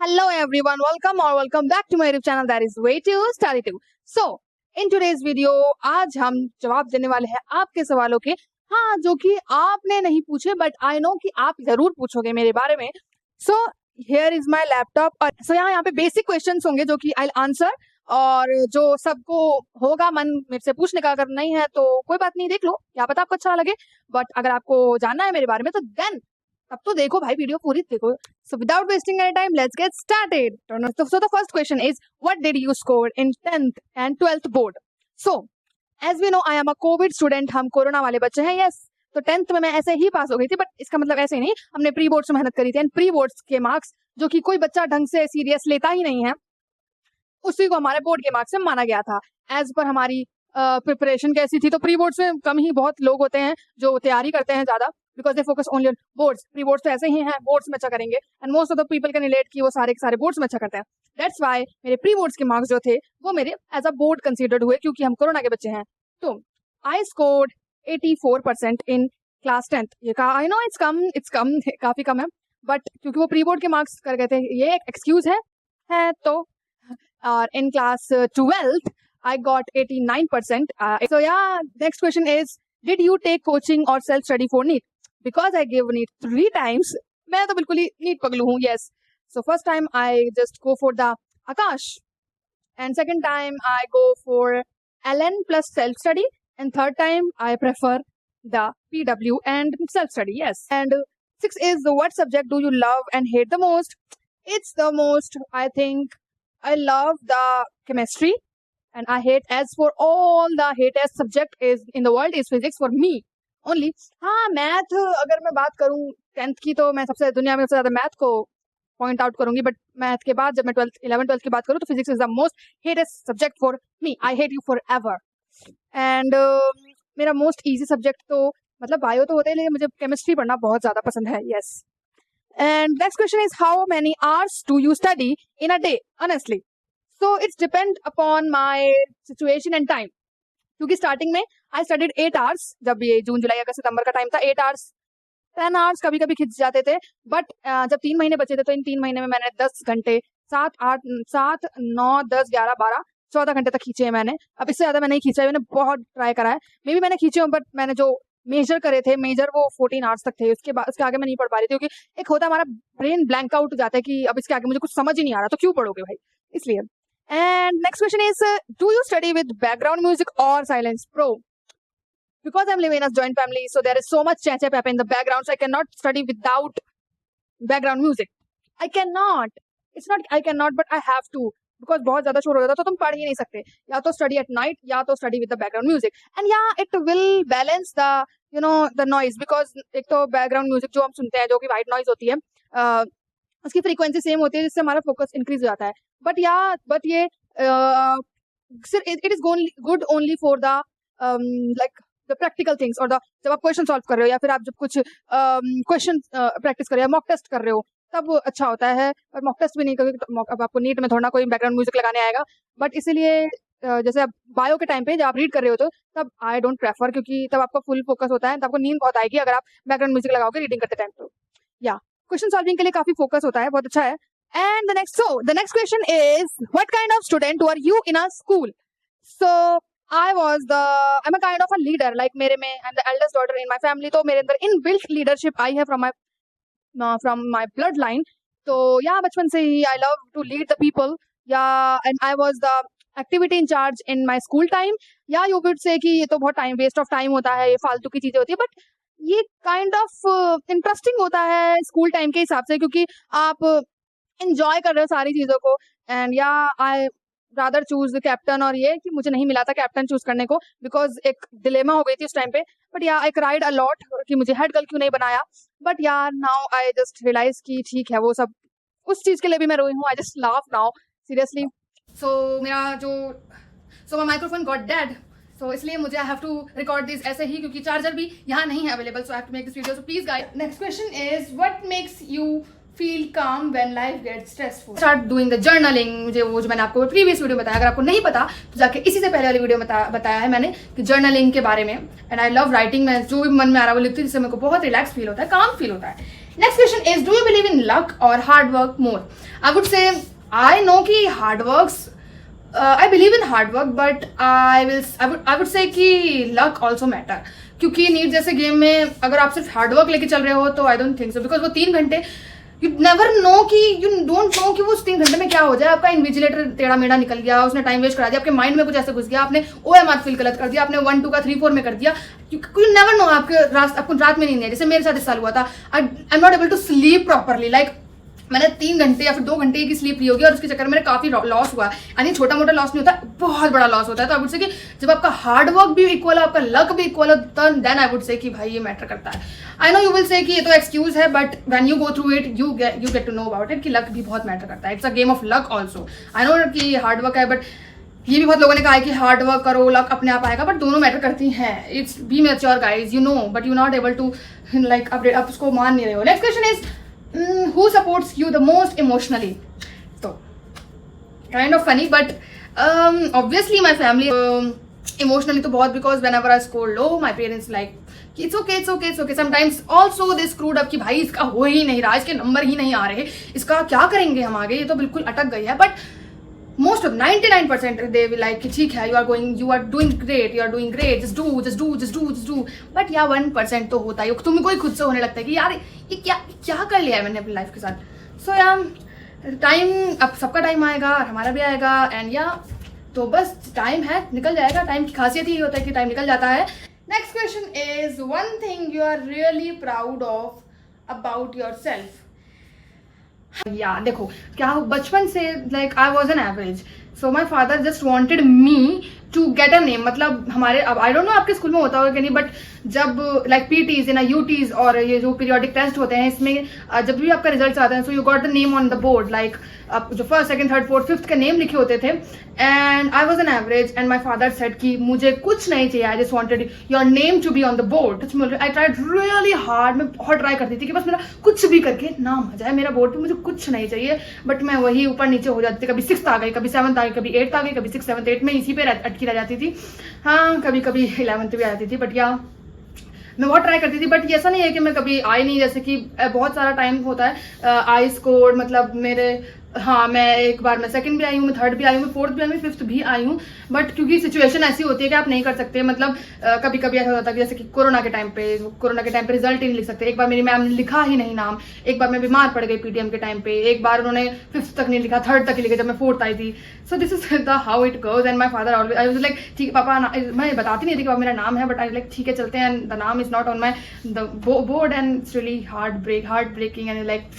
Hello everyone, welcome back to my YouTube channel that is Way to Study To. So, in today's video आज हम जवाब देने वाले हैं आपके सवालों के, हाँ जो कि आपने नहीं पूछे बट आई नो कि आप जरूर पूछोगे मेरे बारे में. So, here is my laptop और so यहाँ पे बेसिक क्वेश्चंस होंगे जो कि I'll answer और जो सबको होगा मन मेरे से पूछने का, अगर नहीं है तो कोई बात नहीं, देख लो, क्या पता आपको अच्छा लगे. बट अगर आपको जानना है मेरे बारे में तो देन अब तो देखो भाई, वीडियो पूरी देखो. So without wasting any time, let's get started. So the first question is, what did you score in 10th and 12th board? So as we know, I am a COVID student. हम corona वाले बच्चे हैं. Yes, तो 10th में मैं ऐसे ही पास हो गई थी, बट इसका मतलब ऐसे ही नहीं, हमने प्री बोर्ड्स में मेहनत करी थी एंड प्री बोर्ड्स के मार्क्स जो कि कोई बच्चा ढंग से सीरियस लेता ही नहीं है, उसी को हमारे बोर्ड के मार्क्स में माना गया था. एज पर हमारी प्रिपरेशन कैसी थी, तो प्री बोर्ड्स में कम ही बहुत लोग होते हैं जो तैयारी करते हैं ज्यादा, because they focus only on boards. Pre boards तो ऐसे ही हैं, बोर्ड्स में अच्छा करेंगे and most of the people can relate कि वो सारे के सारे बोर्ड्स में अच्छा करते हैं. दैट्स व्हाई मेरे प्री बोर्ड्स के मार्क्स जो थे वो मेरे एज अ बोर्ड कंसिडर्ड हुए, क्योंकि हम कोरोना के बच्चे हैं. तो I scored 84% in class 10th. ये कहा आई नो इट्स कम काफी कम है, बट क्योंकि वो प्री बोर्ड के मार्क्स कर गए थे, ये एक एक्सक्यूज है तो. और in class 12th, I got 89%. So yeah, next question is, did you take coaching or self-study for NEET? Because I gave NEET 3 times. मैं तो बिल्कुल ही NEET पगलू हूँ. Yes. So first time I just go for the Akash, and second time I go for LN plus self-study, and third time I prefer the PW and self-study. Yes. And 6 is, what subject do you love and hate the most? It's the most, I think, I love the chemistry and I hate, as for all the hatest subject is in the world is physics for me only. हाँ, math अगर मैं बात करूँ 10th की, तो मैं सबसे दुनिया में सबसे ज्यादा मैथ को पॉइंट आउट करूंगी, बट मैथ के बाद जब मैं 11th-12th की बात करूँ तो physics is the most hatest subject for me. I hate you for एवर. एंड मेरा मोस्ट ईजी सब्जेक्ट तो मतलब बायो तो होते हैं, लेकिन मुझे केमिस्ट्री पढ़ना बहुत ज्यादा पसंद है. Yes. And next question is, how many hours do you study in a day? Honestly, so it's depend upon my situation and time. क्योंकि स्टार्टिंग में I studied 8 hours. जब ये जून जुलाई अगस्त सितंबर का टाइम था, 8 hours 10 hours कभी कभी खिंच जाते थे. बट जब 3 महीने बचे थे, तो इन 3 महीने में मैंने 10 घंटे 7 9 10 11 12 14 घंटे तक खींचे हैं मैंने. अब इससे ज्यादा मैं नहीं खींचा है, मैंने बहुत ट्राई करा है. मे बी मैंने खींचे हूँ, बट मैंने जो मेजर करे थे, मेजर वो 14 आवर्स तक थे. उसके बाद उसके आगे मैं नहीं पढ़ पा रही थी, क्योंकि एक होता है हमारा ब्रेन ब्लैंक आउट हो जाता है कि अब इसके आगे मुझे कुछ समझ ही नहीं आ रहा, तो क्यों पढ़ोगे भाई, इसलिए. And next question is, do you study with background music और silence? Pro, because I'm living in a joint family, so there is so much cheche pepe in the background, so I cannot study without background music. I cannot. It's not I cannot, but I have to, because बहुत ज्यादा शोर हो जाता है तो तुम पढ़ ही नहीं सकते. या तो स्टडी एट नाइट या तो study with the background music. And या it will balance the the noise, because एक तो बैकग्राउंड म्यूजिक जो हम सुनते हैं जो कि वाइट नॉइज होती है, उसकी फ्रीक्वेंसी सेम होती है, जिससे हमारा फोकस इंक्रीज हो जाता है. बट ये it is good only for the like the practical things, और जब आप क्वेश्चन सॉल्व कर रहे हो या फिर आप जब कुछ क्वेश्चन प्रैक्टिस कर रहे हो, मॉक टेस्ट कर रहे हो, तब अच्छा होता है. और मॉक टेस्ट भी नहीं करोगे, अब आपको नीट में थोड़ा कोई बैकग्राउंड म्यूजिक लगाने आएगा. बट इसीलिए जैसे आप बायो के टाइम पे जब आप रीड कर रहे हो तो तब आई डोंट प्रेफर, क्योंकि तब आपका फुल फोकस होता है, तब आपको नींद बहुत आएगी अगर आप बैकग्राउंड म्यूजिक लगाओगे रीडिंग करते टाइम. तो या क्वेश्चन सॉल्विंग के लिए काफी फोकस होता है, बहुत अच्छा है. And the next question is, what kind of student were you in a school? So I'm a kind of a leader. Like मेरे में I'm the eldest daughter in my family, तो मेरे अंदर inbuilt leadership आई है from my bloodline. तो या बचपन से ही I love to lead the people. And I was the activity in charge in my school time. या you would say कि ये तो बहुत waste of time होता है, ये फालतू की चीजें होती है, बट ये kind of interesting होता है स्कूल टाइम के हिसाब से, क्योंकि आप enjoy कर रहे हो सारी चीजों को. And I rather choose the captain, और ये कि मुझे नहीं मिला था कैप्टन चूज करने को, बिकॉज एक डिलेमा हो गई थी उस टाइम पे. बट या आई क्राइड अ लॉट कि मुझे हेड गर्ल क्यों नहीं बनाया. बट यार नाउ आई जस्ट रियलाइज कि ठीक है, वो सब उस चीज के लिए भी मैं रोई हूँ. I just laugh now seriously. So my microphone got dead, so इसलिए मुझे I have to record this ऐसे ही, क्योंकि चार्जर भी यहाँ नहीं है available. So I have to make this video. So please guys, next question is, what makes you feel calm when life gets stressful? Start doing the journaling. मुझे वो जो मैंने आपको प्रीवियस वीडियो बताया, अगर आपको नहीं पता तो जाके इसी से पहले वाली वीडियो बताया है मैंने कि जर्नलिंग के बारे में. And I love writing. मैं जो भी मन में आ रहा है वो लिखती हूँ, जिससे मेरे को बहुत रिलैक्स फील होता है, काम फील होता है. Next question is, do you believe in luck or hard work more? I would say I know कि hard works. I believe in hard work, but I would say कि luck also matter. क्योंकि NEET जैसे game में अगर आप सिर्फ hard work लेके चल रहे हो तो I don't think so, because वो 3 घंटे यू नेवर नो कि यू डोंट नो कि वो उस 3 घंटे में क्या हो जाए. आपका इन्विजिलेटर टेढ़ा मेढ़ा निकल गया, उसने टाइम वेस्ट करा दिया, आपके माइंड में कुछ ऐसे घुस गया, आपने OMR फिल गलत कर दिया, आपने 1 2 का 3 4 में कर दिया. यू नेवर नो आपको रात में नहीं है. जैसे मेरे साथ इस साल हुआ था. I am not able to sleep properly. Like मैंने 3 घंटे या फिर 2 घंटे की स्लीप ली होगी और उसके चक्कर में मेरे काफी लॉस हुआ. यानी छोटा मोटा लॉस नहीं होता, बहुत बड़ा लॉस होता है. तो आई वुड से कि जब आपका हार्ड वर्क भी इक्वल है, आपका लक भी इक्वल है, देन आई वुड से कि भाई ये मैटर करता है. I know you will say कि ये तो एक्सक्यूज है, but when you go through it you get to know about it कि लक भी बहुत मैटर करता है. It's a game of luck also. I know कि हार्ड वर्क है, बट ये भी बहुत लोगों ने कहा है कि हार्ड वर्क करो लक अपने आप आएगा, बट दोनों मैटर करती हैं. It's be mature guys, you know, but you not able to like update, आप उसको मान नहीं रहे हो. Next question is, who supports you the most emotionally? So kind of funny, but obviously my family emotionally तो बहुत, because whenever I score low my parents like it's okay. Sometimes also they screwed up कि भाई इसका हो ही नहीं रहा, इसके number ही नहीं आ रहे, इसका क्या करेंगे हम आगे, ये तो बिल्कुल अटक गई है. But most of 99% they will like ठीक है, you are doing great, just do. But yeah 1% तो होता है, तुम्हें कोई खुद से होने लगता है कि यार ये क्या कर लिया है मैंने अपनी लाइफ के साथ. सो यार टाइम, अब सबका टाइम आएगा और हमारा भी आएगा. एंड या तो बस टाइम है, निकल जाएगा. टाइम की खासियत ही होता है कि टाइम निकल जाता है. Next question is, one thing you are really proud of about yourself. या देखो क्या बचपन से like I was an average, so my father just wanted me to get a name. मतलब हमारे, अब आई डोंट नो आपके school में होता होगा कि नहीं, बट जब लाइक PTs ना UTs और ये जो पीरियोडिक टेस्ट होते हैं, इसमें जब भी आपका रिजल्ट आता है, so you got the name on the board. Like जो 1st 2nd 3rd 4th 5th के नेम लिखे होते थे. And I was an average and my father said कि मुझे कुछ नहीं चाहिए, I just wanted your name to be on the board. I tried really hard. मैं बहुत ट्राई करती थी कि बस मेरा कुछ भी करके नाम आ जाए मेरा बोर्ड पे, मुझे कुछ नहीं चाहिए. बट मैं वही ऊपर नीचे हो जाती थी. कभी 6th आ गई, कभी 7th आ गई, कभी 8th आ गई, कभी 6th 7th 8th में इसी पे अटकी रह जाती थी. हाँ कभी कभी 11th भी आ जाती थी. बट या मैं बहुत ट्राई करती थी, बट ऐसा नहीं है कि मैं कभी आई नहीं. जैसे कि बहुत सारा टाइम होता है आई स्कोर, मतलब मेरे, हाँ मैं एक बार मैं 2nd भी आई हूँ, मैं 3rd भी आई हूँ, मैं 4th भी आई हूँ, 5th भी आई हूँ. बट क्योंकि सिचुएशन ऐसी होती है कि आप नहीं कर सकते. मतलब कभी कभी ऐसा होता है कि जैसे कि कोरोना के टाइम पे रिजल्ट ही नहीं लिख सकते. एक बार मेरी मैम ने लिखा ही नहीं नाम. एक बार मैं बीमार पड़ गई PTM के टाइम पे. एक बार उन्होंने 5th तक नहीं लिखा, 3rd तक ही लिखा जब मैं 4th आई थी. So this is the how it goes. And my father always, I was like ठीक है पापा, मैं बताती नहीं थी कि पापा मेरा नाम है, बट आई लाइक ठीक है चलते हैं. द नाम is not on my the board and it's really heartbreaking. And like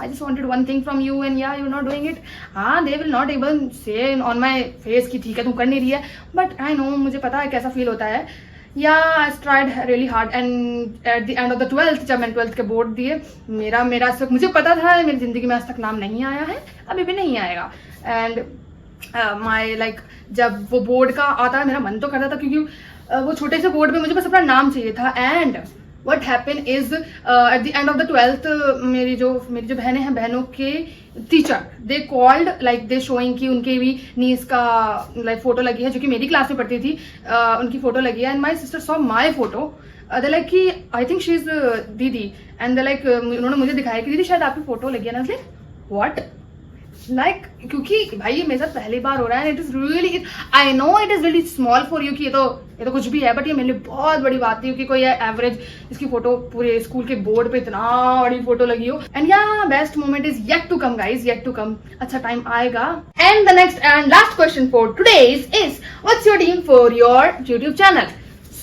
I just wanted one thing from you and yeah you're not doing it. हाँ they will not even say on my face कि ठीक है तुम कर नहीं रही है, but I know, मुझे पता है कैसा फील होता है. Yeah I tried really hard and at the end of the 12th जब मैंने 12th के बोर्ड दिए, मेरा मुझे पता था मेरी जिंदगी में आज तक नाम नहीं आया है, अभी भी नहीं आएगा. एंड माई लाइक जब वो बोर्ड का आता है मेरा मन तो करता था, क्योंकि वो छोटे से बोर्ड में मुझे बस अपना नाम चाहिए था. And what happened is at the end of the 12th मेरी जो बहनें हैं, बहनों के teacher they called like they showing कि उनके भी नीस का लाइक फोटो लगी है, जो कि मेरी क्लास में पढ़ती थी. उनकी फोटो लगी है. And my sister saw my photo. They like कि आई थिंक शी इज दीदी. एंड दे लाइक उन्होंने मुझे दिखाया कि दीदी शायद आपकी फोटो लगी है ना. लाइक व्हाट, लाइक क्योंकि भाई ये मेरे साथ पहली बार हो रहा है. It is really, I know it is really small for you कि ये तो कुछ भी है, बट ये मेरे लिए बहुत बड़ी बात थी कि कोई एवरेज इसकी फोटो पूरे स्कूल के बोर्ड पे इतना बड़ी फोटो लगी हो. एंड या best moment is yet to come guys, yet to come. अच्छा टाइम आएगा. And the next and last question for today is what's your dream for your YouTube channel.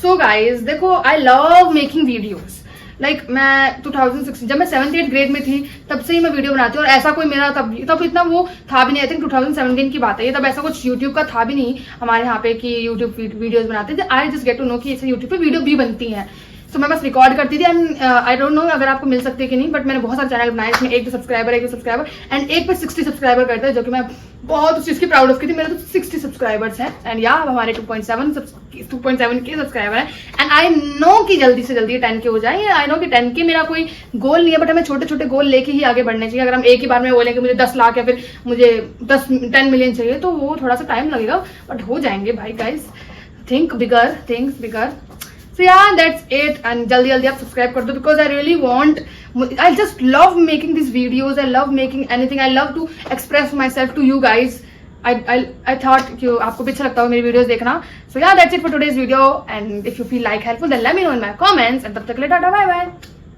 So guys देखो, I love making videos. Like मैं 2016 जब मैं 7th 8th grade में थी तब से ही मैं वीडियो बनाती हूँ. और ऐसा कोई मेरा तब इतना वो था भी नहीं. आई थिंक 2017 की बात है ये. तब ऐसा कुछ यूट्यूब का था भी नहीं हमारे यहाँ पे कि यूट्यूब वीडियोज बनाते थे. I just get to know कि ऐसे यूट्यूब पे वीडियो भी बनती हैं. तो मैं बस रिकॉर्ड करती थी. एंड आई डोंट नो अगर आपको मिल सकती है कि नहीं, बट मैंने बहुत सारे चैनल बनाए. इसमें 1 सब्सक्राइबर एंड एक पे 60 सब्सक्राइबर करते हैं, जो कि मैं बहुत उस चीज की प्राउड ऑफ की थी. मेरे तो 60 सब्सक्राइबर्स हैं. एंड या हमारे 2.7 के सब्सक्राइबर हैं. एंड आई नो कि जल्दी से जल्दी 10 के हो जाए. आई नो कि 10 के मेरा कोई गोल नहीं है, बट हमें छोटे छोटे गोल लेके ही आगे बढ़ने चाहिए. अगर हम एक ही बार में बोलें कि मुझे 10 लाख या फिर मुझे 10 मिलियन चाहिए, तो वो थोड़ा सा टाइम लगेगा, बट हो जाएंगे भाई. Guys think bigger, things bigger. So yeah, that's it. And जल्दी जल्दी आप सब्सक्राइब कर दो because I really want, I just love making these videos. I love making anything. I love to express myself to you guys. I thought कि आपको भी अच्छा लगता होगा मेरी वीडियोस देखना. So yeah, that's it for today's video. And if you feel like helpful, then let me know in my comments. And तब तक के लिए टाटा बाय बाय.